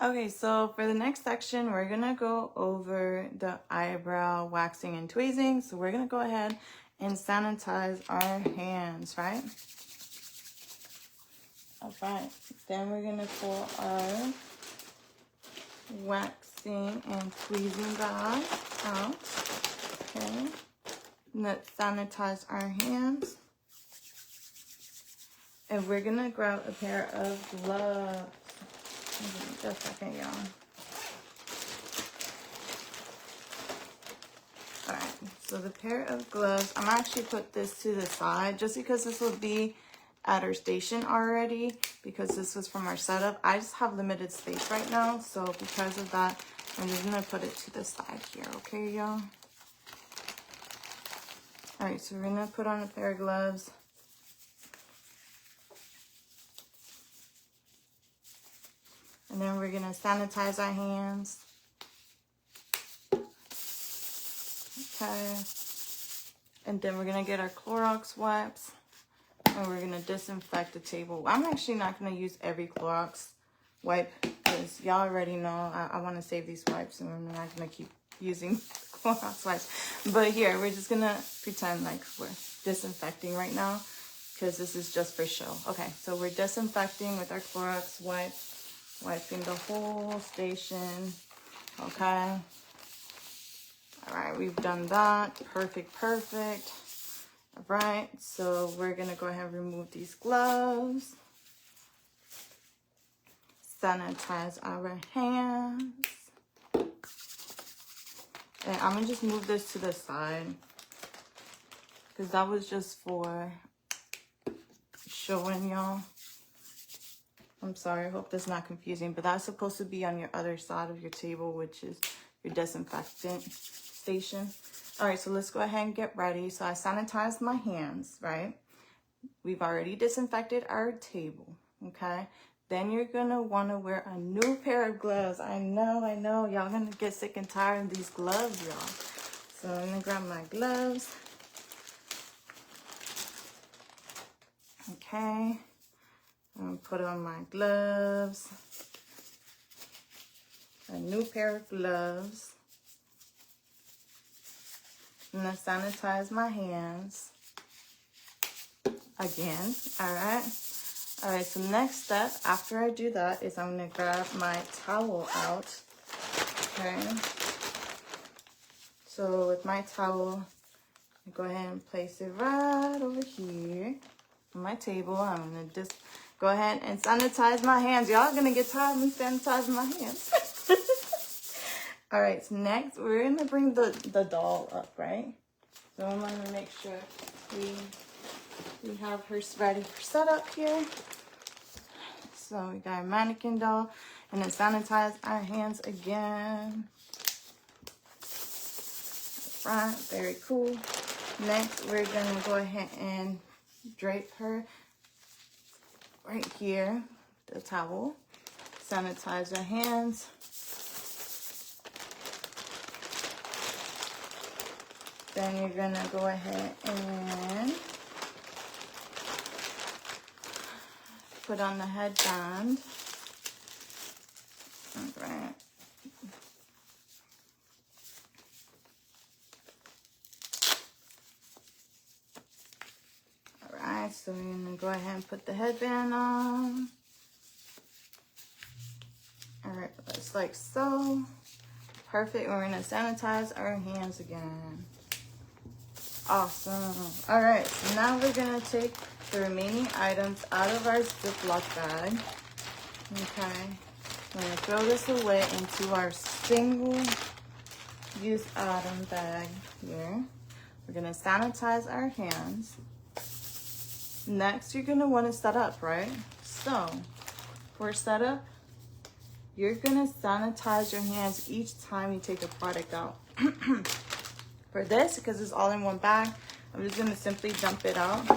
Okay, so for the next section, we're gonna go over the eyebrow waxing and tweezing. So we're gonna go ahead and sanitize our hands, right? All right, then we're gonna pull our waxing and tweezing bag out, okay? Let's sanitize our hands. And we're gonna grab a pair of gloves. Just a second, y'all. Alright, so the pair of gloves, I'm actually put this to the side just because this will be at our station already, because this was from our setup. I just have limited space right now, so because of that, I'm just gonna put it to the side here, okay, y'all? Alright, so we're gonna put on a pair of gloves. And then we're gonna sanitize our hands. Okay. And then we're gonna get our Clorox wipes and we're gonna disinfect the table. I'm actually not gonna use every Clorox wipe because y'all already know I wanna save these wipes and we're not gonna keep using Clorox wipes. But here, we're just gonna pretend like we're disinfecting right now because this is just for show. Okay, so we're disinfecting with our Clorox wipes, wiping the whole station, okay? All right, we've done that. Perfect, perfect. All right, so we're gonna go ahead and remove these gloves. Sanitize our hands. And I'm gonna just move this to the side because that was just for showing y'all. I'm sorry, I hope that's not confusing, but that's supposed to be on your other side of your table, which is your disinfectant station. All right, so let's go ahead and get ready. So I sanitized my hands, right? We've already disinfected our table, okay? Then you're gonna wanna wear a new pair of gloves. I know, y'all gonna get sick and tired of these gloves, y'all. So I'm gonna grab my gloves. Okay, I'm gonna put on my gloves. A new pair of gloves. I'm gonna sanitize my hands again. All right, so next step after I do that is I'm gonna grab my towel out. Okay, so with my towel, I go ahead and place it right over here on my table. I'm gonna just go ahead and sanitize my hands. Y'all gonna get tired of me sanitizing my hands. All right, so next we're gonna bring the doll up, right? So I'm gonna make sure we have her ready for setup here. So we got a mannequin doll, and then sanitize our hands again. Right, very cool. Next, we're gonna go ahead and drape her right here, the towel. Sanitize our hands. Then you're gonna go ahead and put on the headband. All right. All right, so we're gonna go ahead and put the headband on. All right, just like so. Perfect. We're gonna sanitize our hands again. Awesome. All right, so now we're gonna take the remaining items out of our Ziploc bag. Okay, we're gonna throw this away into our single-use item bag here. We're gonna sanitize our hands. Next, you're gonna wanna set up, right? So, for setup, you're gonna sanitize your hands each time you take a product out. For this, because it's all in one bag, I'm just gonna simply dump it out. So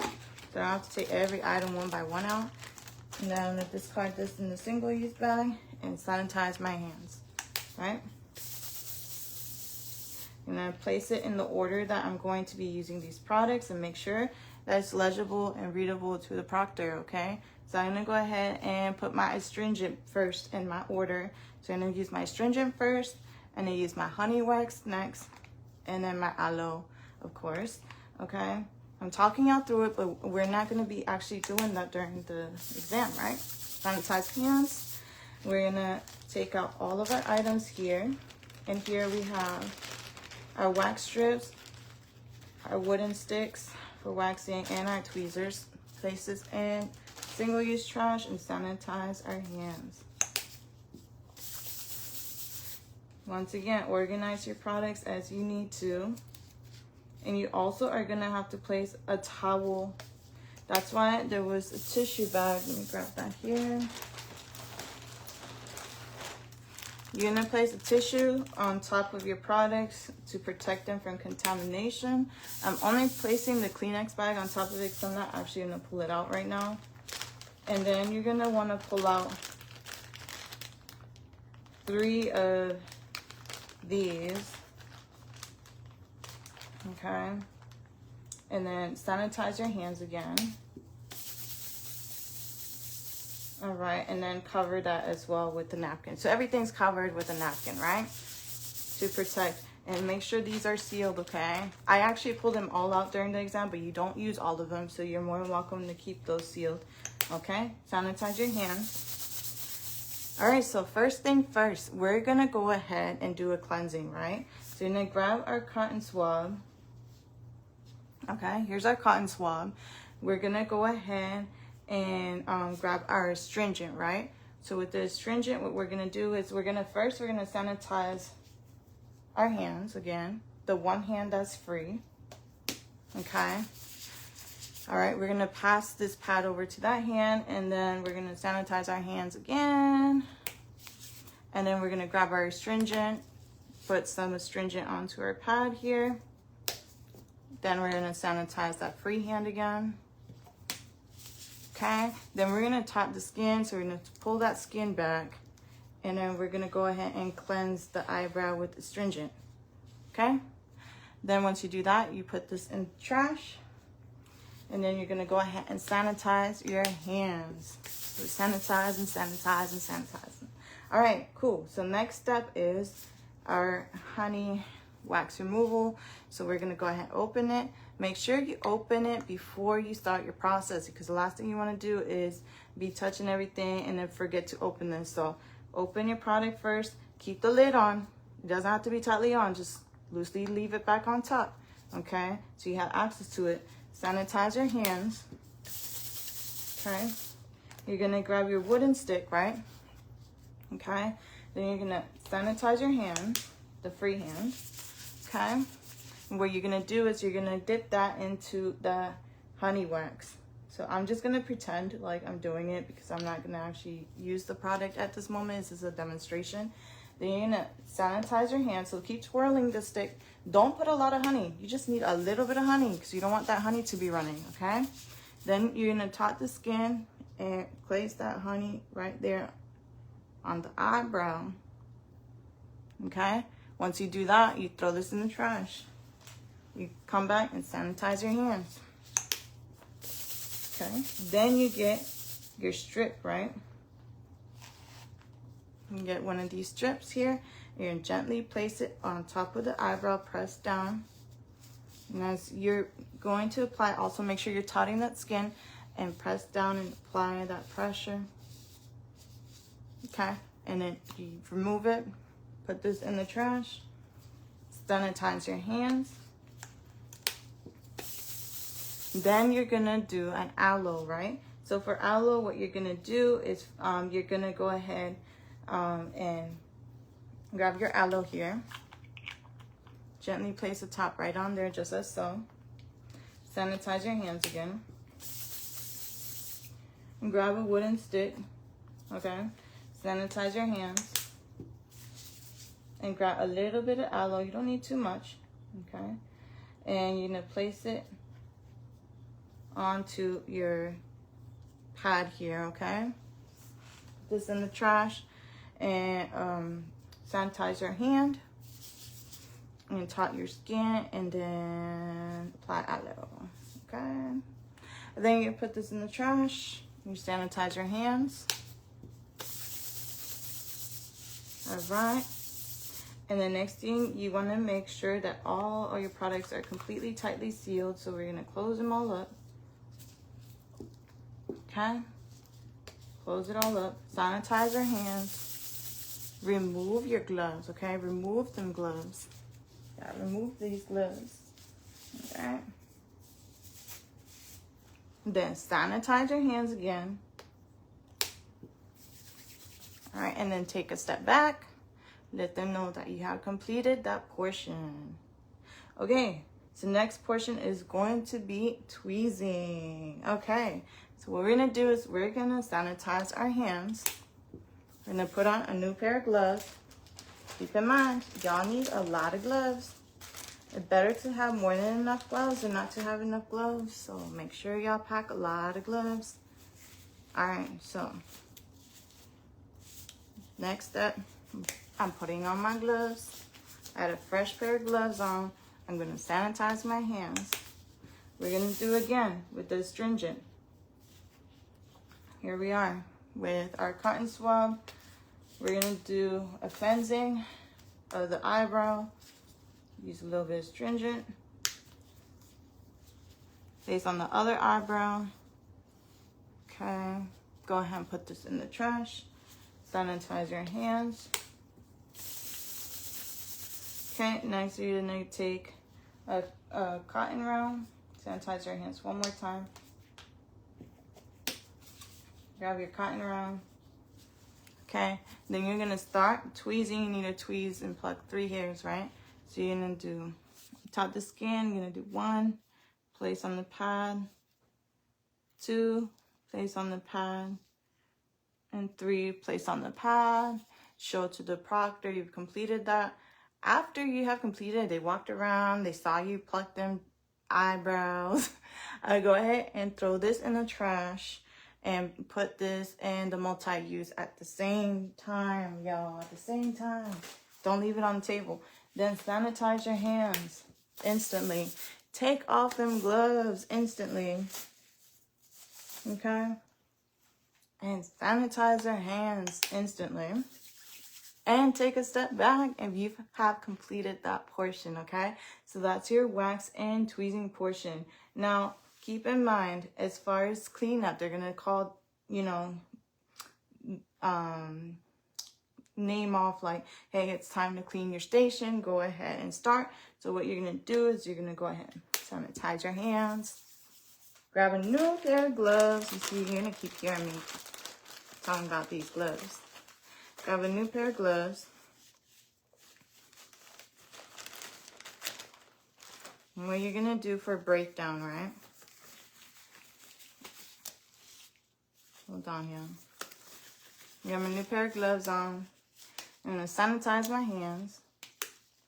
I don't have to take every item one by one out. And then I'm gonna discard this in the single-use bag and sanitize my hands, right? I'm gonna place it in the order that I'm going to be using these products and make sure that it's legible and readable to the proctor, okay? So I'm gonna go ahead and put my astringent first in my order. So I'm gonna use my astringent first, and then use my honey wax next, and then my aloe, of course, okay? I'm talking y'all through it, but we're not gonna be actually doing that during the exam, right? Sanitize hands. We're gonna take out all of our items here. And here we have our wax strips, our wooden sticks for waxing, and our tweezers. Place this in single-use trash and sanitize our hands. Once again, organize your products as you need to. And you also are gonna have to place a towel. That's why there was a tissue bag. Let me grab that here. You're gonna place a tissue on top of your products to protect them from contamination. I'm only placing the Kleenex bag on top of it because I'm not actually gonna pull it out right now. And then you're gonna wanna pull out 3 of these, okay? And then sanitize your hands again. All right, and then cover that as well with the napkin. So everything's covered with a napkin, right? To protect, and make sure these are sealed, okay? I actually pulled them all out during the exam, but you don't use all of them, so you're more than welcome to keep those sealed, okay? Sanitize your hands. All right, so first thing first, we're gonna go ahead and do a cleansing, right? So you're gonna grab our cotton swab. Okay, here's our cotton swab. We're gonna go ahead and grab our astringent, right? So with the astringent, what we're gonna do is we're gonna sanitize our hands again, the one hand that's free, okay? All right, we're gonna pass this pad over to that hand, and then we're gonna sanitize our hands again. And then we're gonna grab our astringent, put some astringent onto our pad here. Then we're gonna sanitize that free hand again. Okay, then we're gonna tap the skin, so we're gonna pull that skin back, and then we're gonna go ahead and cleanse the eyebrow with astringent, okay? Then once you do that, you put this in the trash, and then you're gonna go ahead and sanitize your hands. So sanitize and sanitize and sanitize. All right, cool. So next step is our honey wax removal. So we're gonna go ahead and open it. Make sure you open it before you start your process, because the last thing you wanna do is be touching everything and then forget to open this. So open your product first, keep the lid on. It doesn't have to be tightly on, just loosely leave it back on top, okay? So you have access to it. Sanitize your hands, okay? You're gonna grab your wooden stick, right? Okay, then you're gonna sanitize your hand, the free hand, okay? And what you're gonna do is you're gonna dip that into the honey wax. So I'm just gonna pretend like I'm doing it because I'm not gonna actually use the product at this moment. This is a demonstration. Then you're gonna sanitize your hand. So keep twirling the stick. Don't put a lot of honey. You just need a little bit of honey because you don't want that honey to be running, okay? Then you're gonna top the skin and place that honey right there on the eyebrow, okay? Once you do that, you throw this in the trash. You come back and sanitize your hands, okay? Then you get your strip, right? You get one of these strips here. You're gonna gently place it on top of the eyebrow, press down. And as you're going to apply, also make sure you're totting that skin and press down and apply that pressure. Okay, and then you remove it, put this in the trash, sanitize your hands. Then you're gonna do an aloe, right? So for aloe, what you're gonna do is you're gonna go ahead and grab your aloe here. Gently place the top right on there, just as so. Sanitize your hands again. And grab a wooden stick, okay? Sanitize your hands. And grab a little bit of aloe. You don't need too much, okay? And you're gonna place it onto your pad here, okay? Put this in the trash and sanitize your hand and tot your skin, and then apply aloe, okay? And then you put this in the trash You sanitize your hands. All right. And the next thing, you want to make sure that all your products are completely tightly sealed. So we're going to close them all up. Okay. Close it all up. Sanitize your hands. Remove your gloves. Okay. Remove them gloves. Yeah, remove these gloves. Okay. Then sanitize your hands again. All right. And then take a step back. Let them know that you have completed that portion. Okay, so next portion is going to be tweezing. Okay, so what we're gonna do is we're gonna sanitize our hands. We're gonna put on a new pair of gloves. Keep in mind, y'all need a lot of gloves. It's better to have more than enough gloves than not to have enough gloves. So make sure y'all pack a lot of gloves. All right, so next step, I'm putting on my gloves. I had a fresh pair of gloves on. I'm gonna sanitize my hands. We're gonna do again with the astringent. Here we are with our cotton swab. We're gonna do a cleansing of the eyebrow. Use a little bit of astringent. Place on the other eyebrow. Okay, go ahead and put this in the trash. Sanitize your hands. Okay, next you're gonna take a cotton round. Sanitize your hands one more time. Grab your cotton round. Okay, then you're gonna start tweezing. You need to tweeze and pluck 3 hairs, right? So you're gonna do top of the skin. You're gonna do 1, place on the pad, 2, place on the pad, and 3, place on the pad. Show to the proctor you've completed that. After you have completed, they walked around, they saw you pluck them eyebrows. Go ahead and throw this in the trash and put this in the multi-use at the same time, y'all, at the same time. Don't leave it on the table. Then sanitize your hands instantly. Take off them gloves instantly. Okay? And sanitize your hands instantly. And take a step back if you have completed that portion, okay? So that's your wax and tweezing portion. Now, keep in mind, as far as cleanup, they're going to call, you know, name off like, hey, it's time to clean your station. Go ahead and start. So what you're going to do is you're going to go ahead and sanitize your hands. Grab a new pair of gloves. You see, you're going to keep hearing me talking about these gloves. Grab a new pair of gloves. And what you're going to do for breakdown, right? Hold on here. You have a new pair of gloves on. I'm going to sanitize my hands.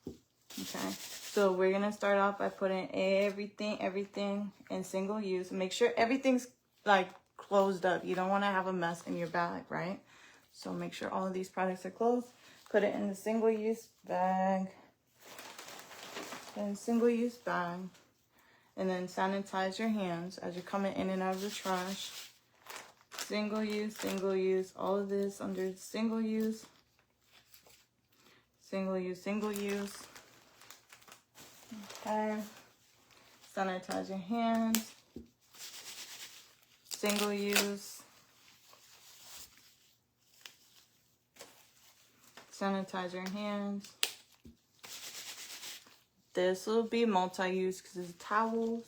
Okay. So we're going to start off by putting everything in single use. Make sure everything's like closed up. You don't want to have a mess in your bag, right? So make sure all of these products are closed. Put it in the single-use bag. And single-use bag. And then sanitize your hands as you're coming in and out of the trash. Single use. All of this under single use. Single use. Okay. Sanitize your hands. Single use. Sanitize your hands. This will be multi-use because it's towels.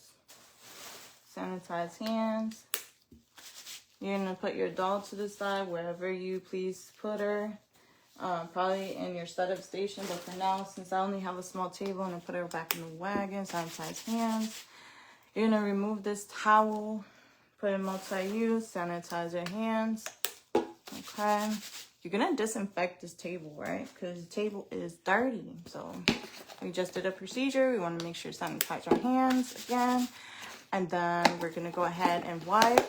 Sanitize hands. You're going to put your doll to the side wherever you please put her. Probably in your setup station, but for now, since I only have a small table, I'm going to put her back in the wagon. Sanitize hands. You're going to remove this towel. Put in multi-use. Sanitize your hands. Okay. You're going to disinfect this table, right? Because the table is dirty. So we just did a procedure. We want to make sure to sanitize our hands again. And then we're going to go ahead and wipe.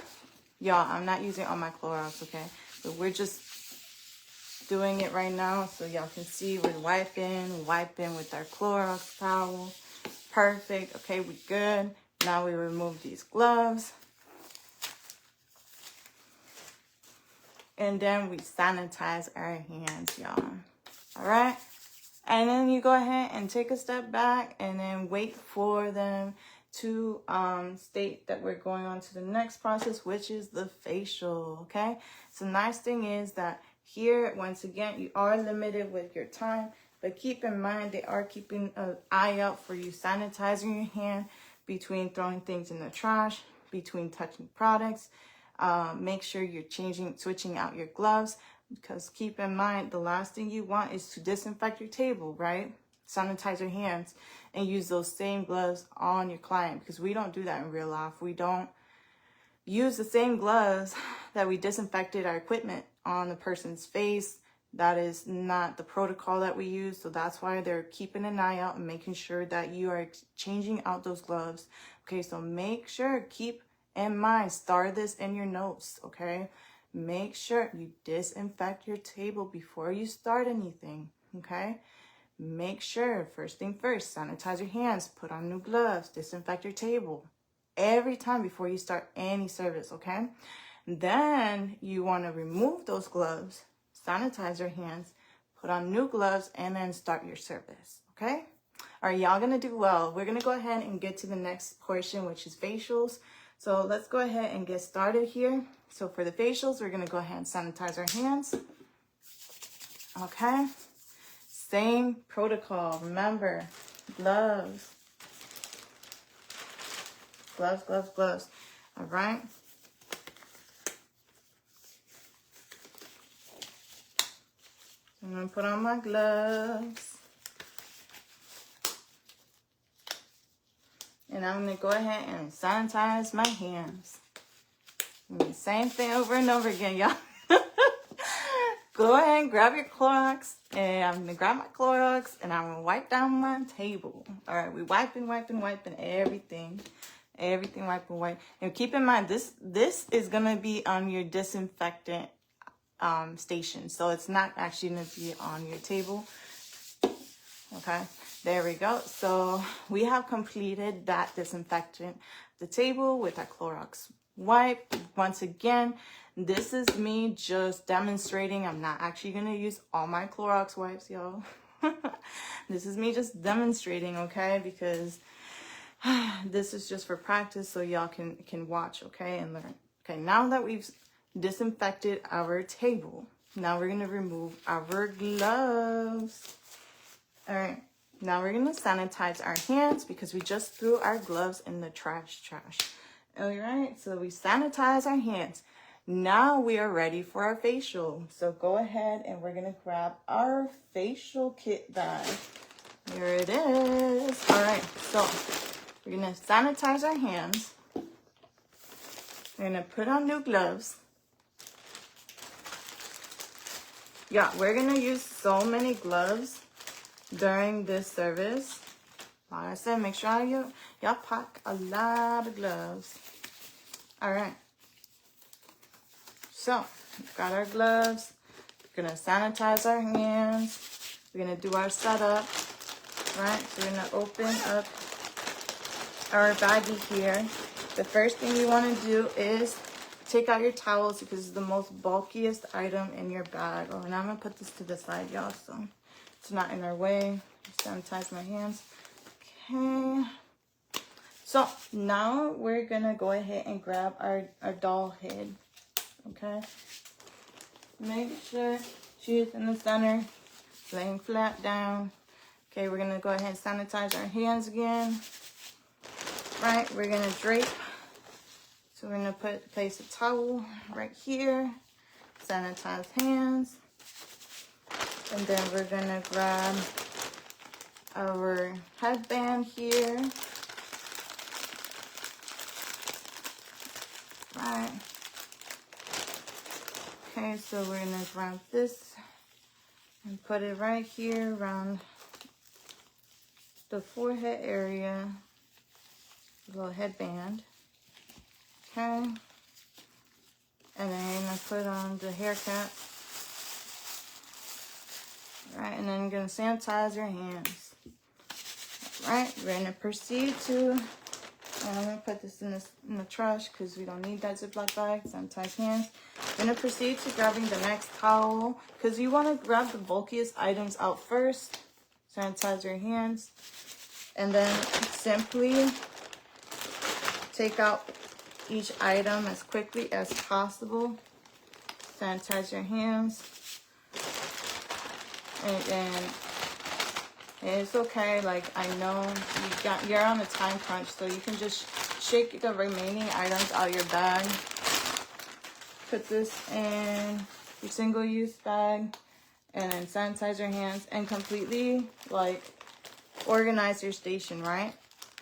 Y'all, I'm not using all my Clorox, okay? So we're just doing it right now so y'all can see we're wiping with our Clorox towel. Perfect. Okay, we good. Now we remove these gloves. and then we sanitize our hands, y'all. All right? And then you go ahead and take a step back and then wait for them to state that we're going on to the next process, which is the facial, okay? So nice thing is that here, once again, you are limited with your time, but keep in mind they are keeping an eye out for you sanitizing your hand between throwing things in the trash, between touching products. Make sure you're switching out your gloves, because keep in mind, the last thing you want is to disinfect your table, right? Sanitize your hands and use those same gloves on your client, because we don't do that in real life. We don't use the same gloves that we disinfected our equipment on the person's face. That is not the protocol that we use. So that's why they're keeping an eye out and making sure that you are changing out those gloves. Okay, so make sure, keep in mind, start this in your notes, okay? Make sure you disinfect your table before you start anything, okay? Make sure, first thing first, sanitize your hands, put on new gloves, disinfect your table every time before you start any service, okay? Then you want to remove those gloves, sanitize your hands, put on new gloves, and then start your service, okay? All right, y'all gonna do well. We're gonna go ahead and get to the next portion, which is facials. So let's go ahead and get started here. So for the facials, we're gonna go ahead and sanitize our hands. Okay. Same protocol. Remember, gloves. Gloves, gloves, gloves. All right. I'm gonna put on my gloves. And I'm gonna go ahead and sanitize my hands. Same thing over and over again, y'all. Go ahead and grab your Clorox, and I'm gonna grab my Clorox, and I'm gonna wipe down my table. All right, we wiping everything, wipe. And keep in mind, this is gonna be on your disinfectant station, so it's not actually gonna be on your table. Okay, there we go. So we have completed that disinfectant the table with that Clorox wipe. Once again, this is me just demonstrating. I'm not actually going to use all my Clorox wipes, y'all. This is me just demonstrating, okay? Because this is just for practice, so y'all can watch, okay, and learn. Okay, now that we've disinfected our table, now we're going to remove our gloves. All right, now we're going to sanitize our hands because we just threw our gloves in the trash. All right, so we sanitize our hands. Now we are ready for our facial. So go ahead and we're gonna grab our facial kit bag. Here it is. All right, so we're gonna sanitize our hands. We're gonna put on new gloves. Yeah, we're gonna use so many gloves during this service. Like I said, make sure y'all pack a lot of gloves. All right. So, we've got our gloves. We're gonna sanitize our hands. We're gonna do our setup, right? So we're gonna open up our baggie here. The first thing you wanna do is take out your towels because it's the most bulkiest item in your bag. Oh, and I'm gonna put this to the side, y'all, so it's not in our way. Sanitize my hands. Okay. So now we're gonna go ahead and grab our doll head. Okay. Make sure she's in the center, laying flat down. Okay, we're gonna go ahead and sanitize our hands again. Right, we're gonna drape. So we're gonna place a towel right here, sanitize hands, and then we're gonna grab our headband here. Right. Okay, so we're gonna grab this and put it right here around the forehead area, a little headband. Okay, and then I'm gonna put on the hair cap. Right, and then I'm gonna sanitize your hands. Right, we're gonna proceed to And I'm going to put this in the trash because we don't need that Ziploc bag. Sanitize hands. I'm going to proceed to grabbing the next towel because you want to grab the bulkiest items out first. Sanitize your hands. And then simply take out each item as quickly as possible. Sanitize your hands. And it's okay, like I know you're on a time crunch, so you can just shake the remaining items out of your bag. Put this in your single-use bag and then sanitize your hands and completely like organize your station, right?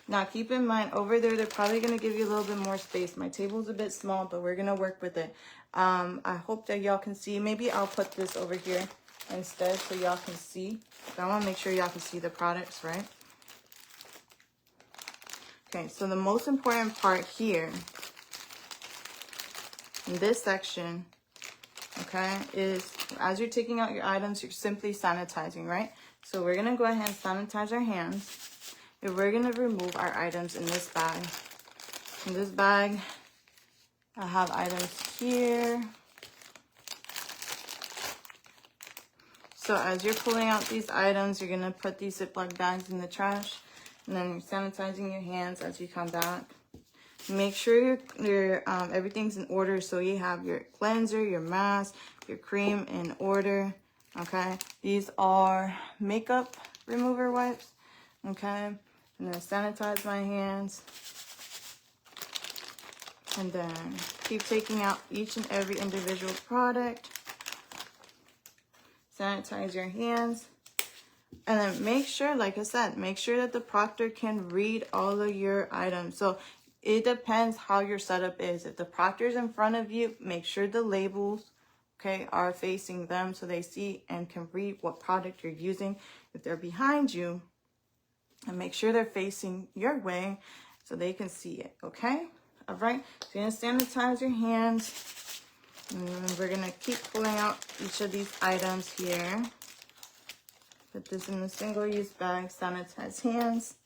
Now keep in mind over there, they're probably gonna give you a little bit more space. My table's a bit small, but we're gonna work with it. I hope that y'all can see. Maybe I'll put this over here instead so y'all can see. I want to make sure y'all can see the products, right? Okay, so the most important part here in this section, okay, is as you're taking out your items, you're simply sanitizing, right? So we're going to go ahead and sanitize our hands. And we're going to remove our items in this bag. In this bag, I have items here. So as you're pulling out these items, you're gonna put these Ziploc bags in the trash, and then you're sanitizing your hands as you come back. Make sure your everything's in order. So you have your cleanser, your mask, your cream in order. Okay, these are makeup remover wipes. Okay, and then sanitize my hands, and then keep taking out each and every individual product. Sanitize your hands, and then make sure, like I said, make sure that the proctor can read all of your items. So it depends how your setup is. If the proctor's in front of you, make sure the labels, okay, are facing them so they see and can read what product you're using. If they're behind you, and make sure they're facing your way so they can see it, okay? All right, so you're gonna sanitize your hands. And we're going to keep pulling out each of these items here. Put this in the single-use bag, sanitize hands.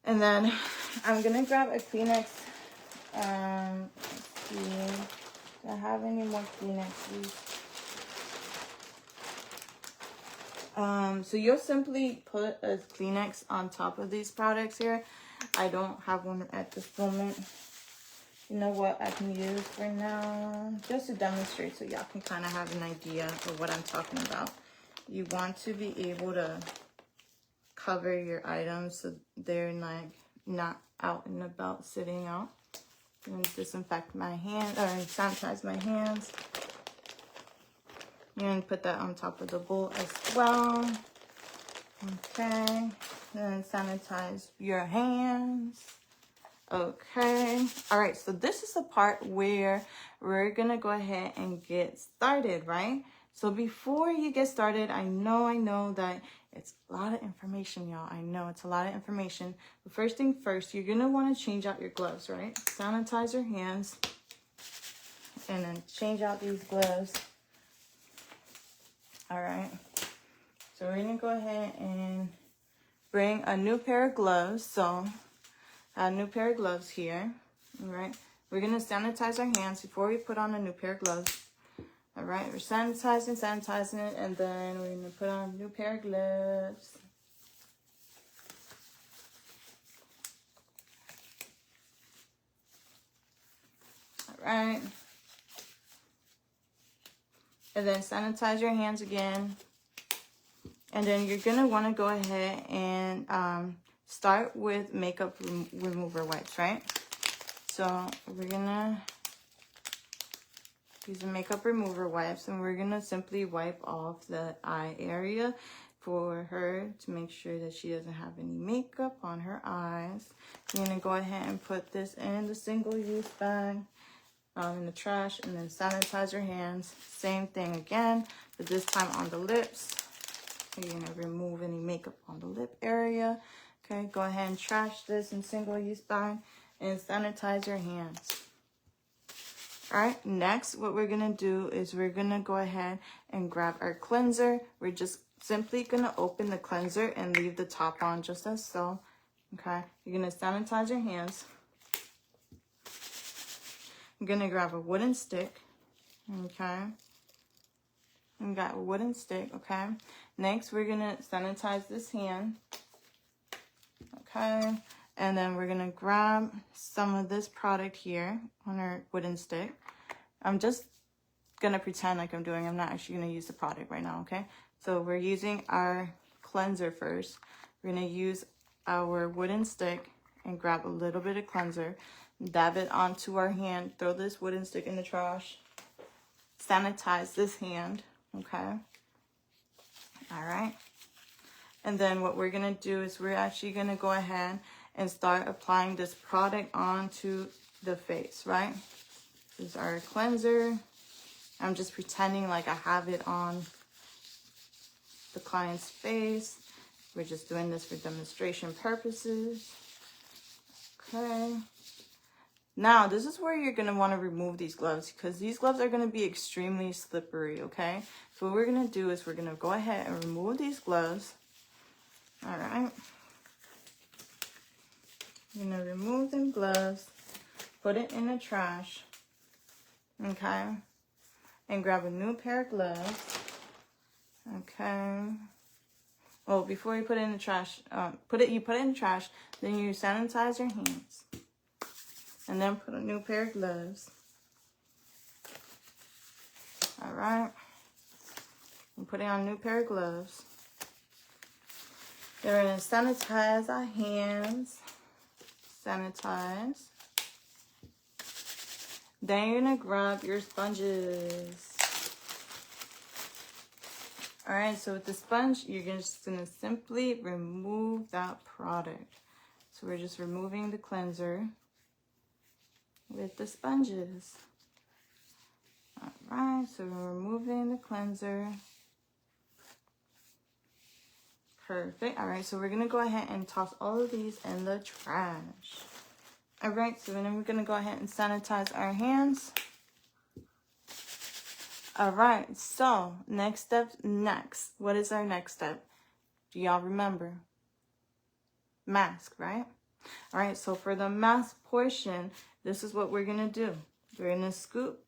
And then I'm going to grab a Kleenex. Let's see. Do I have any more Kleenexes? So you'll simply put a Kleenex on top of these products here. I don't have one at this moment. You know what I can use for now, just to demonstrate so y'all can kind of have an idea of what I'm talking about. You want to be able to cover your items so they're like not out and about, sitting out. I'm going to disinfect my hand, or sanitize my hands. And put that on top of the bowl as well. Okay, then sanitize your hands. Okay, all right, so this is the part where we're gonna go ahead and get started, right? So before you get started, I know that it's a lot of information, y'all. I know it's a lot of information. But first thing first, you're gonna wanna change out your gloves, right? Sanitize your hands and then change out these gloves. All right, so we're gonna go ahead and bring a new pair of gloves. So a new pair of gloves here. All right, we're gonna sanitize our hands before we put on a new pair of gloves. All right, we're sanitizing it, and then we're gonna put on a new pair of gloves. All right, and then sanitize your hands again, and then you're gonna want to go ahead and start with makeup remover wipes, right? So we're gonna use the makeup remover wipes, and we're gonna simply wipe off the eye area for her to make sure that she doesn't have any makeup on her eyes. You're gonna go ahead and put this in the single-use bag, in the trash, and then sanitize your hands. Same thing again, but this time on the lips. You're gonna remove any makeup on the lip area. Okay, go ahead and trash this in single-use bag and sanitize your hands. All right, next, what we're gonna do is we're gonna go ahead and grab our cleanser. We're just simply gonna open the cleanser and leave the top on just as so. Okay, you're gonna sanitize your hands. I'm gonna grab a wooden stick, okay? We got a wooden stick, okay? Next, we're gonna sanitize this hand, okay? And then we're gonna grab some of this product here on our wooden stick. I'm just gonna pretend like I'm not actually gonna use the product right now, okay? So we're using our cleanser first. We're gonna use our wooden stick and grab a little bit of cleanser, dab it onto our hand, throw this wooden stick in the trash, sanitize this hand, okay? All right. And then what we're gonna do is we're actually gonna go ahead and start applying this product onto the face, right? This is our cleanser. I'm just pretending like I have it on the client's face. We're just doing this for demonstration purposes. Okay. Now, this is where you're going to want to remove these gloves because these gloves are going to be extremely slippery, okay? So what we're going to do is we're going to go ahead and remove these gloves. All right. You're going to remove them gloves, put it in the trash, okay? And grab a new pair of gloves, okay? Oh, before you put it in the trash, you put it in the trash, then you sanitize your hands. And then put a new pair of gloves. All right. And put on a new pair of gloves. Then we're going to sanitize our hands. Sanitize. Then you're going to grab your sponges. All right, so with the sponge, you're just going to simply remove that product. So we're just removing the cleanser with the sponges. All right, so we're removing the cleanser. Perfect. All right, so we're gonna go ahead and toss all of these in the trash. All right, so then we're gonna go ahead and sanitize our hands. All right, so next. What is our next step? Do y'all remember? Mask, right? All right, so for the mask portion, this is what we're gonna do. We're gonna scoop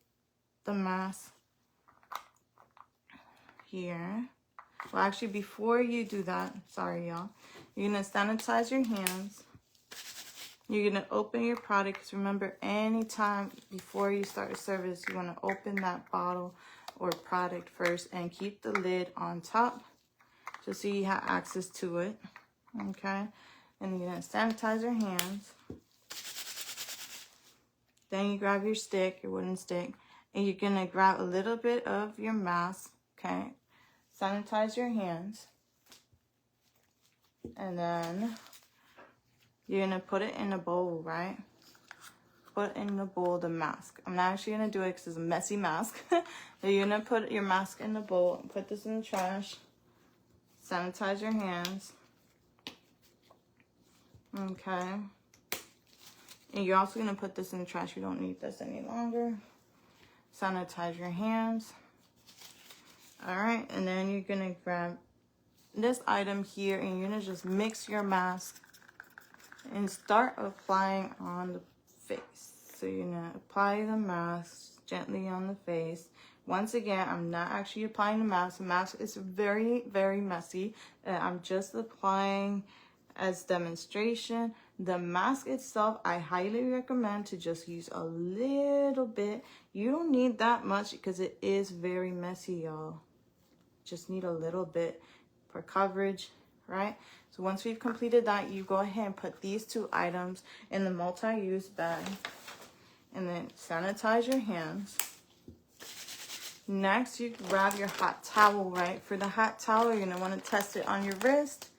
the mask here. Well, actually, before you do that, sorry, y'all, you're gonna sanitize your hands. You're gonna open your product, because remember, anytime before you start a service, you wanna open that bottle or product first and keep the lid on top just so you have access to it, okay? And you're gonna sanitize your hands. Then you grab your stick, your wooden stick, and you're gonna grab a little bit of your mask, okay? Sanitize your hands. And then you're gonna put it in a bowl, right? Put in the bowl the mask. I'm not actually gonna do it because it's a messy mask. You're gonna put your mask in the bowl, put this in the trash, sanitize your hands. Okay. And you're also going to put this in the trash. You don't need this any longer. Sanitize your hands. All right. And then you're going to grab this item here and you're going to just mix your mask and start applying on the face. So you're going to apply the mask gently on the face. Once again, I'm not actually applying the mask. The mask is very, very messy. I'm just applying as demonstration. The mask itself, I highly recommend to just use a little bit. You don't need that much because it is very messy, y'all. Just need a little bit for coverage, right? So once we've completed that, you go ahead and put these two items in the multi-use bag and then sanitize your hands. Next, you grab your hot towel, right? For the hot towel, you're gonna wanna test it on your wrist.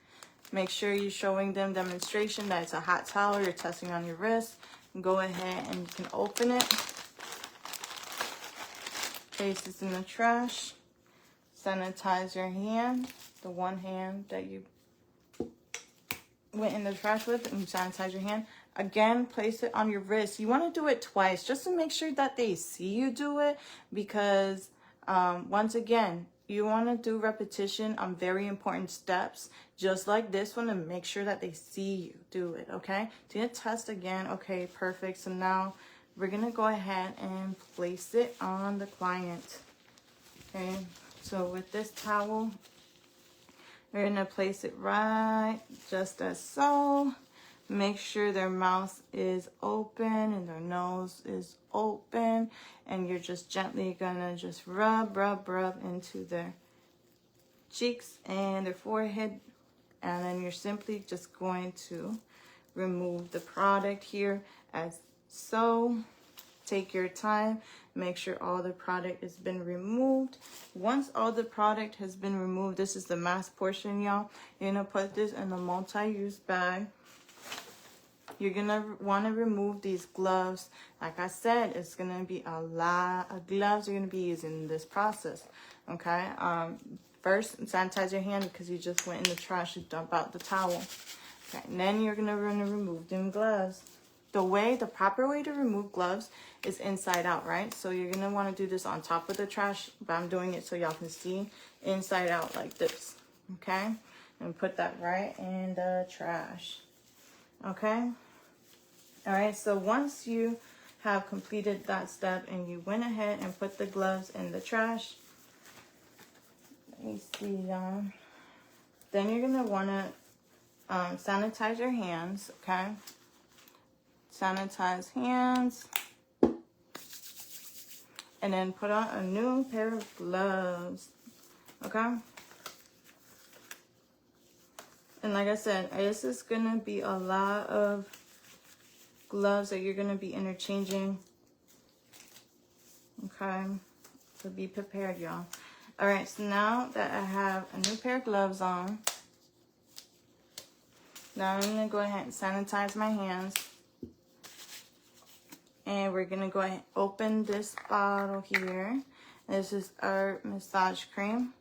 Make sure you're showing them demonstration that it's a hot towel you're testing on your wrist. Go ahead and you can open it. Place this in the trash. Sanitize your hand, the one hand that you went in the trash with, and sanitize your hand. Again, place it on your wrist. You want to do it twice just to make sure that they see you do it, because once again, you want to do repetition on very important steps, just like this one, to make sure that they see you do it, okay? So you're gonna test again. Okay, perfect. So now we're gonna go ahead and place it on the client. Okay, so with this towel, we're gonna place it right just as so. Make sure their mouth is open and their nose is open, and you're just gently gonna just rub into their cheeks and their forehead, and then you're simply just going to remove the product here as so. Take your time, make sure all the product has been removed. Once all the product has been removed, this is the mask portion, y'all. You're gonna put this in the multi-use bag. You're gonna want to remove these gloves. Like I said, it's gonna be a lot of gloves you're gonna be using in this process. Okay. First, sanitize your hand because you just went in the trash and dump out the towel. Okay. And then you're gonna remove them gloves. The proper way to remove gloves is inside out, right? So you're gonna want to do this on top of the trash, but I'm doing it so y'all can see inside out like this. Okay. And put that right in the trash. Okay. All right, so once you have completed that step and you went ahead and put the gloves in the trash, let me see, then you're gonna wanna sanitize your hands, okay? Sanitize hands, and then put on a new pair of gloves, okay? And like I said, this is gonna be a lot of gloves that you're going to be interchanging. Okay, so be prepared, y'all. All right, so now that I have a new pair of gloves on, now I'm going to go ahead and sanitize my hands. And we're going to go ahead and open this bottle here. This is our massage cream.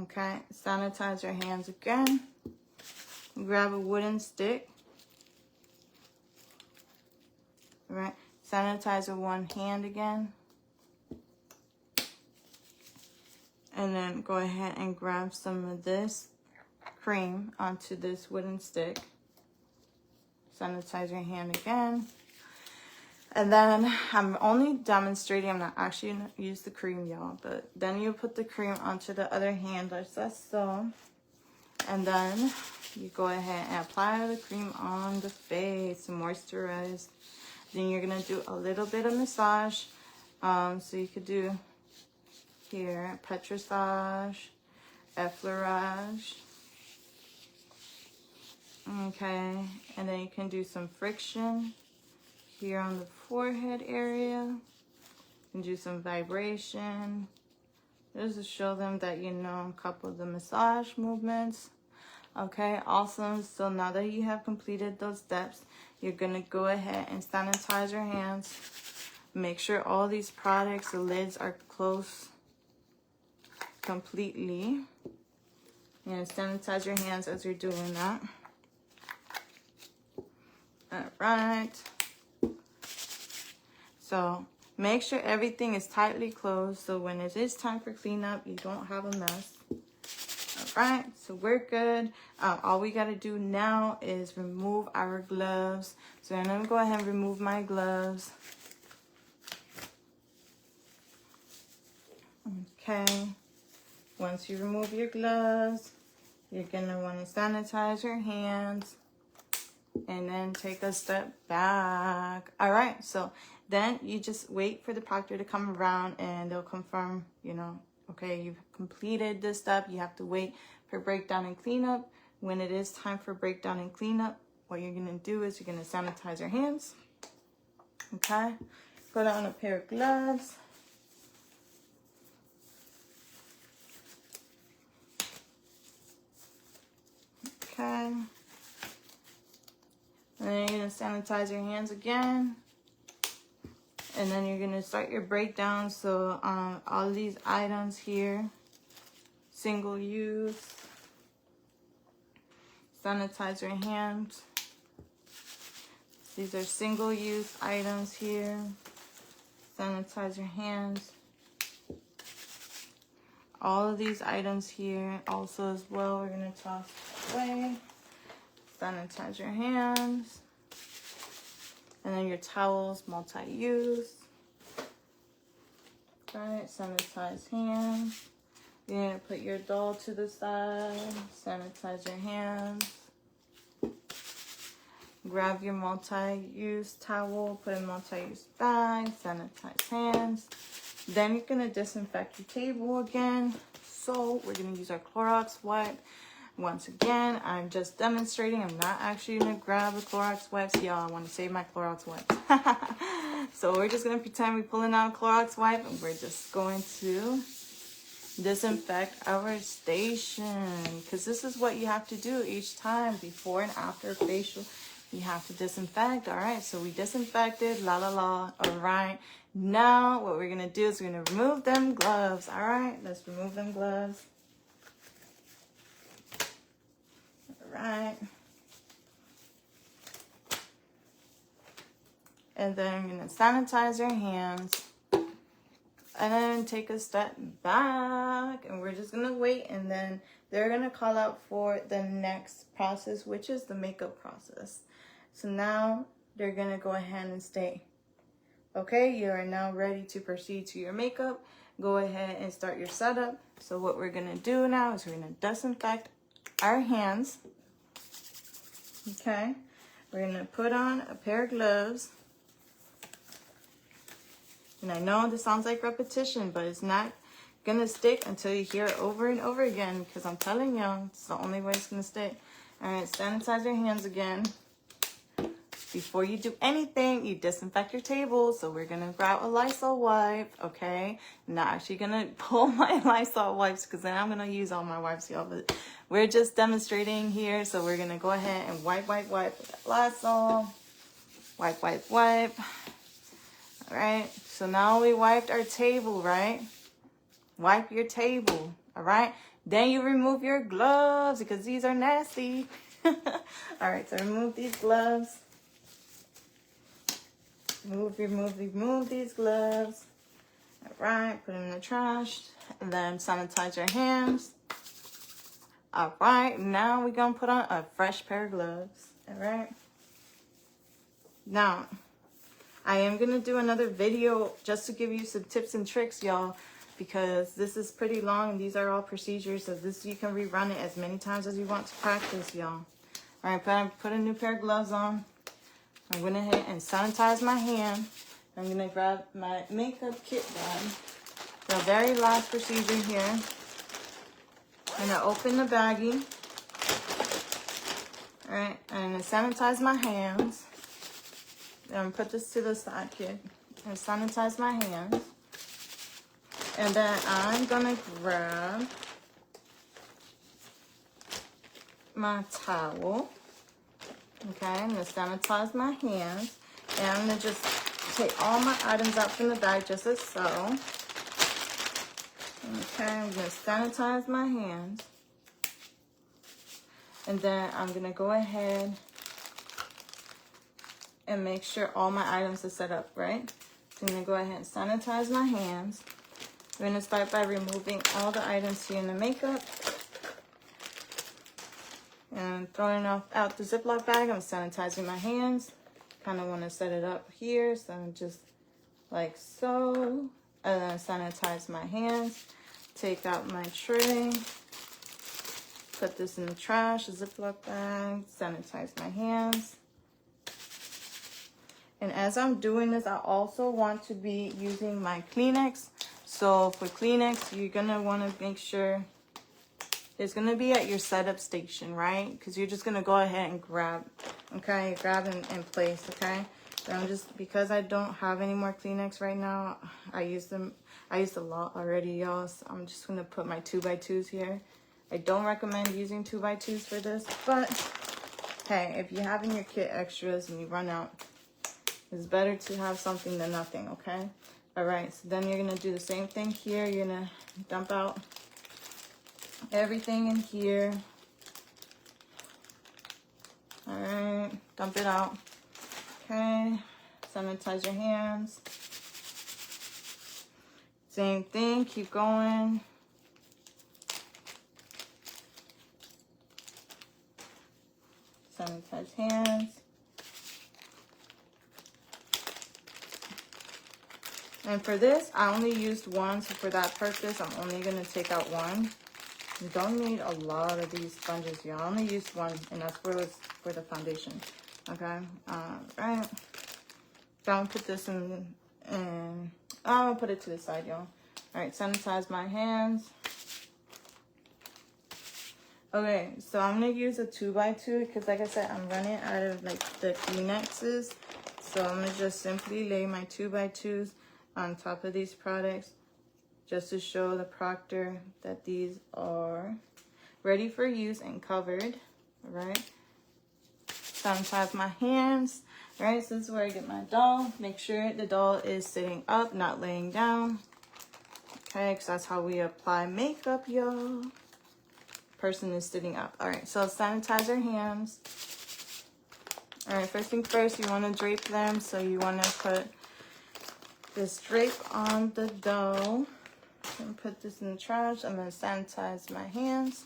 Okay, sanitize your hands again. Grab a wooden stick. Right, sanitize with one hand again, and then go ahead and grab some of this cream onto this wooden stick. Sanitize your hand again, and then I'm only demonstrating. I'm not actually gonna use the cream, y'all, but then you put the cream onto the other hand like so, and then you go ahead and apply the cream on the face to moisturize. Then you're gonna do a little bit of massage. So you could do here, petrissage, effleurage. Okay, and then you can do some friction here on the forehead area. You can do some vibration. Just to show them that you know a couple of the massage movements. Okay, awesome. So now that you have completed those steps, you're gonna go ahead and sanitize your hands. Make sure all these products, the lids are closed completely. And sanitize your hands as you're doing that. All right. So make sure everything is tightly closed so when it is time for cleanup, you don't have a mess. All right, so we're good. All we got to do now is remove our gloves. So I'm going to go ahead and remove my gloves. Okay. Once you remove your gloves, you're going to want to sanitize your hands and then take a step back. All right, so then you just wait for the proctor to come around and they'll confirm, you know, okay, you've completed this step. You have to wait for breakdown and cleanup. When it is time for breakdown and cleanup, what you're gonna do is you're gonna sanitize your hands. Okay, put on a pair of gloves. Okay, and then you're gonna sanitize your hands again. And then you're gonna start your breakdown. So all these items here, single use, sanitize your hands. These are single use items here. Sanitize your hands. All of these items here also as well, we're gonna toss away. Sanitize your hands. And then your towels, multi-use. Right, sanitize hands. You're gonna put your doll to the side, sanitize your hands. Grab your multi-use towel, put in multi-use bag, sanitize hands. Then you're gonna disinfect your table again. So we're gonna use our Clorox wipe. Once again, I'm just demonstrating. I'm not actually gonna grab the Clorox wipes. Y'all, I wanna save my Clorox wipes. So we're just gonna pretend we're pulling out a Clorox wipe and we're just going to disinfect our station. Because this is what you have to do each time before and after a facial. You have to disinfect. All right, so we disinfected, la la la. All right, now what we're gonna do is we're gonna remove them gloves. All right, let's remove them gloves. All right. And then you're gonna sanitize your hands. And then take a step back, and we're just gonna wait, and then they're gonna call out for the next process, which is the makeup process. So now they're gonna go ahead and stay. Okay, you are now ready to proceed to your makeup. Go ahead and start your setup. So what we're gonna do now is we're gonna disinfect our hands. Okay, we're gonna put on a pair of gloves. And I know this sounds like repetition, but it's not gonna stick until you hear it over and over again, because I'm telling you, it's the only way it's gonna stick. All right, sanitize your hands again. Before you do anything, you disinfect your table. So we're gonna grab a Lysol wipe, okay? I'm not actually gonna pull my Lysol wipes because then I'm gonna use all my wipes, y'all. But we're just demonstrating here. So we're gonna go ahead and wipe with Lysol. Wipe. All right, so now we wiped our table, right? Wipe your table, all right? Then you remove your gloves because these are nasty. All right, so remove these gloves. Remove these gloves. All right, put them in the trash. And then sanitize your hands. All right, now we're gonna put on a fresh pair of gloves, all right? Now, I am going to do another video just to give you some tips and tricks, y'all, because this is pretty long. These are all procedures, so this you can rerun it as many times as you want to practice, y'all. All right, put a new pair of gloves on. I'm going to hit and sanitize my hand. I'm going to grab my makeup kit bag. The very last procedure here. I'm going to open the baggie. All right, I'm going to sanitize my hands. And put this to the side here and sanitize my hands. And then I'm gonna grab my towel. Okay, I'm gonna sanitize my hands. And I'm gonna just take all my items out from the bag just as so. Okay, I'm gonna sanitize my hands. And then I'm gonna go ahead and make sure all my items are set up, right? So I'm gonna go ahead and sanitize my hands. I'm gonna start by removing all the items here in the makeup. And throwing out the Ziploc bag, I'm sanitizing my hands. Kind of wanna set it up here, so I'm just like so. And then sanitize my hands. Take out my tray. Put this in the trash, a Ziploc bag, sanitize my hands. And as I'm doing this, I also want to be using my Kleenex. So for Kleenex, you're gonna wanna make sure it's gonna be at your setup station, right? Because you're just gonna go ahead and grab, okay? Grab and place, okay? So I'm just, because I don't have any more Kleenex right now, I used a lot already, y'all. So I'm just gonna put my 2x2s here. I don't recommend using 2x2s for this, but hey, if you have in your kit extras and you run out, it's better to have something than nothing, okay? All right, so then you're gonna do the same thing here. You're gonna dump out everything in here. All right, dump it out. Okay, sanitize your hands. Same thing, keep going. Sanitize hands. And for this, I only used one, so for that purpose, I'm only gonna take out one. You don't need a lot of these sponges. You only used one, and that's for the foundation. Okay, right. So I'm gonna put this in, and I'm gonna put it to the side, y'all. All right, sanitize my hands. Okay, so I'm gonna use a 2x2 because, like I said, I'm running out of like the Kleenexes. So I'm gonna just simply lay my 2x2s on top of these products, just to show the proctor that these are ready for use and covered. All right. Sanitize my hands. All right, so this is where I get my doll. Make sure the doll is sitting up, not laying down. Okay, because that's how we apply makeup, y'all. Person is sitting up. All right, so sanitize your hands. All right, first thing first, you want to drape them. So you want to put this drape on the doll and put this in the trash. I'm going to sanitize my hands.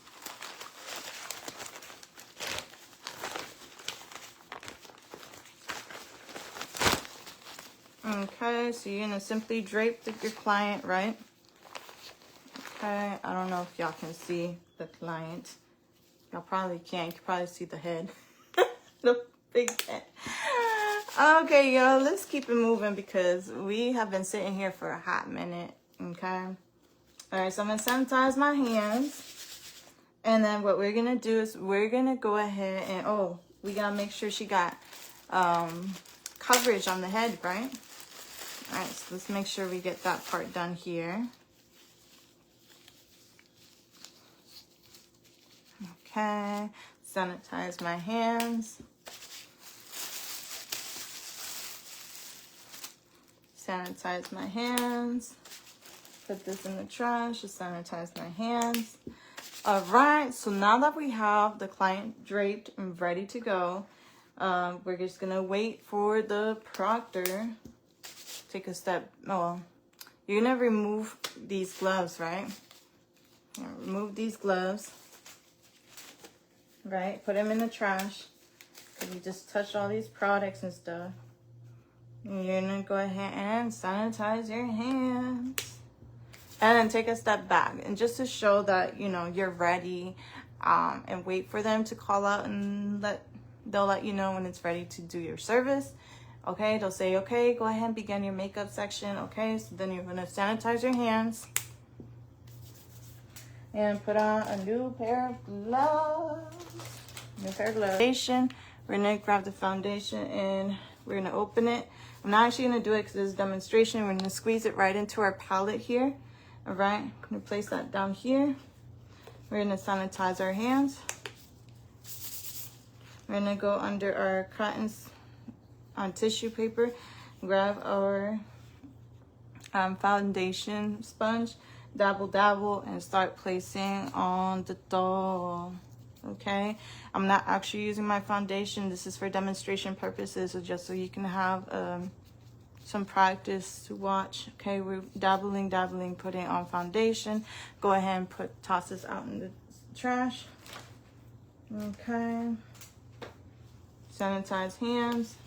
Okay, so you're going to simply drape your client, right? Okay, I don't know if y'all can see the client. Y'all probably can't. You can probably see the head. The big head. Okay, y'all, let's keep it moving because we have been sitting here for a hot minute. Okay. All right, so I'm going to sanitize my hands. And then what we're going to do is we're going to go ahead and, oh, we got to make sure she got coverage on the head, right? All right, so let's make sure we get that part done here. Okay, sanitize my hands. Sanitize my hands. Put this in the trash to sanitize my hands. All right, so now that we have the client draped and ready to go, we're just gonna wait for the proctor. Take a step. Oh, you're gonna remove these gloves, right? Remove these gloves. Right, put them in the trash. Cause you just touched all these products and stuff. And you're gonna go ahead and sanitize your hands. And then take a step back. And just to show that, you know, you're ready, and wait for them to call out and they'll let you know when it's ready to do your service. Okay, they'll say, okay, go ahead and begin your makeup section. Okay, so then you're gonna sanitize your hands. And put on a new pair of gloves. New pair of gloves. Foundation. We're gonna grab the foundation and we're gonna open it. I'm not actually gonna do it because this is a demonstration. We're gonna squeeze it right into our palette here. All right, I'm gonna place that down here. We're gonna sanitize our hands. We're gonna go under our cottons on tissue paper, grab our foundation sponge, dabble, and start placing on the doll. Okay, I'm not actually using my foundation. This is for demonstration purposes, so just so you can have some practice to watch. Okay, we're dabbling, putting on foundation. Go ahead and toss this out in the trash. Okay, sanitize hands.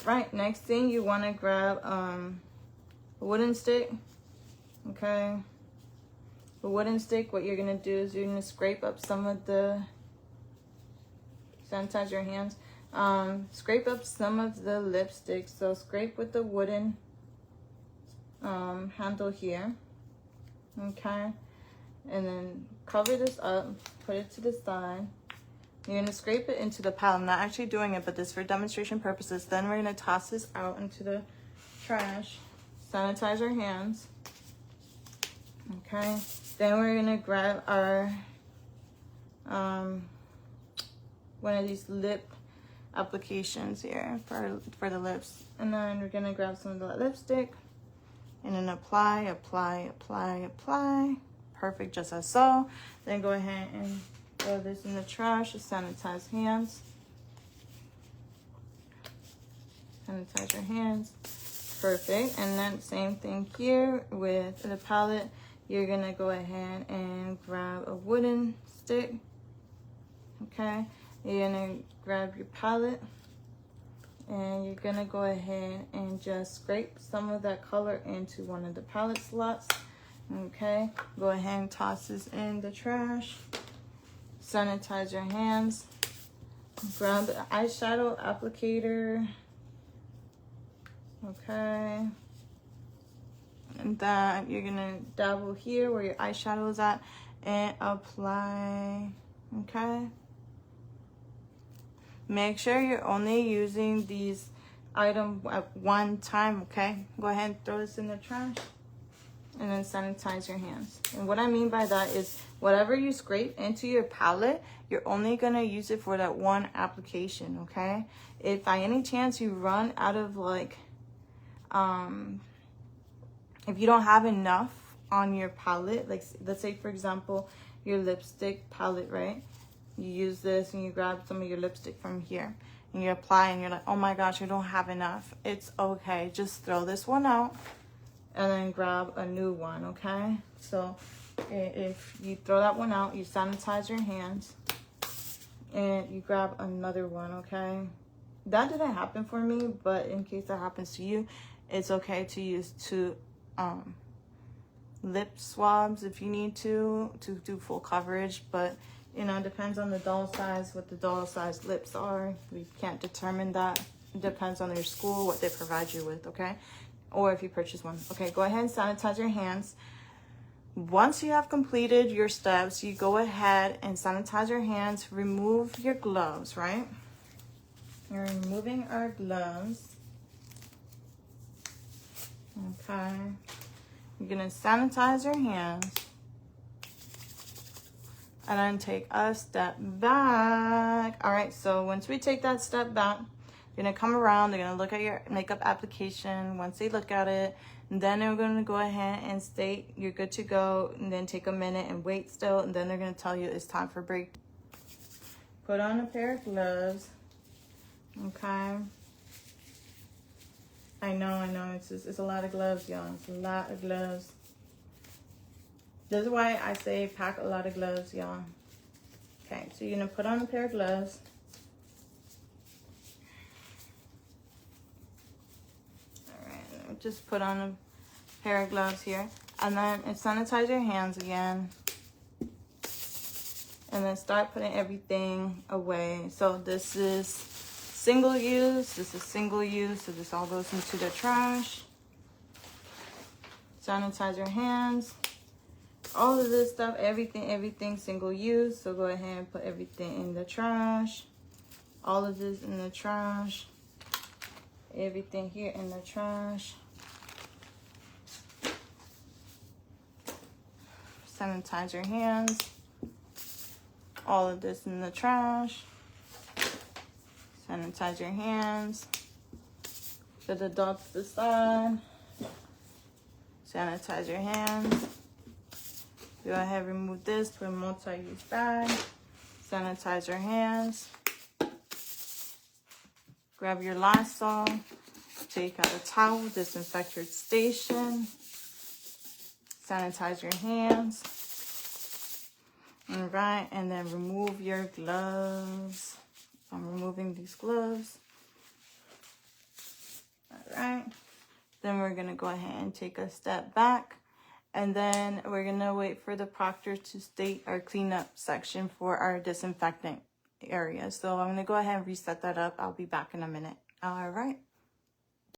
All right, next thing you want to grab a wooden stick. Okay, a wooden stick, what you're gonna do is you're gonna scrape up some of the, sanitize your hands, scrape up some of the lipstick. So scrape with the wooden handle here. Okay, and then cover this up, put it to the side. You're gonna scrape it into the palette. I'm not actually doing it, but this is for demonstration purposes. Then we're gonna toss this out into the trash. Sanitize our hands. Okay, then we're gonna grab our one of these lip applications here for the lips, and then we're gonna grab some of the lipstick and then apply. Perfect, just as so. Then go ahead and throw this in the trash to sanitize hands. Sanitize your hands. Perfect. And then same thing here with the palette. You're gonna go ahead and grab a wooden stick. Okay, you're gonna grab your palette And you're gonna go ahead and just scrape some of that color into one of the palette slots. Okay, go ahead and toss this in the trash. Sanitize your hands. Grab the eyeshadow applicator. Okay. And then you're gonna dabble here where your eyeshadow is at and apply. Okay. Make sure you're only using these items at one time, okay? Go ahead and throw this in the trash and then sanitize your hands. And what I mean by that is whatever you scrape into your palette, you're only gonna use it for that one application, okay? If by any chance you run out of like, if you don't have enough on your palette, like let's say for example, your lipstick palette, right? You use this and you grab some of your lipstick from here and you apply and you're like, oh my gosh, I don't have enough. It's okay, just throw this one out and then grab a new one, okay? So if you throw that one out, you sanitize your hands and you grab another one, okay? That didn't happen for me, but in case that happens to you, it's okay to use two lip swabs if you need to do full coverage, but you know, it depends on the doll size, what the doll size lips are. We can't determine that. It depends on your school, what they provide you with, okay? Or if you purchase one. Okay, go ahead and sanitize your hands. Once you have completed your steps, you go ahead and sanitize your hands, remove your gloves, right? You're removing our gloves. Okay. You're gonna sanitize your hands. And then take a step back. All right, so once we take that step back, you're gonna come around, they're gonna look at your makeup application. Once they look at it, then they're gonna go ahead and state you're good to go, and then take a minute and wait still, and then they're gonna tell you it's time for break. Put on a pair of gloves, okay? I know, it's a lot of gloves, y'all, it's a lot of gloves. This is why I say pack a lot of gloves, y'all. Okay, so you're gonna put on a pair of gloves. All right, just put on a pair of gloves here. And then sanitize your hands again. And then start putting everything away. So this is single use, this is single use, so this all goes into the trash. Sanitize your hands. All of this stuff, everything single use. So go ahead and put everything in the trash. All of this in the trash. Everything here in the trash. Sanitize your hands. All of this in the trash. Sanitize your hands. Put the dog to the side. Sanitize your hands. Go ahead, remove this, put a multi-use bag. Sanitize your hands. Grab your Lysol. Take out a towel, disinfect your station. Sanitize your hands. All right, and then remove your gloves. I'm removing these gloves. All right. Then we're gonna go ahead and take a step back. And then we're gonna wait for the proctor to state our cleanup section for our disinfectant area. So I'm gonna go ahead and reset that up. I'll be back in a minute. All right.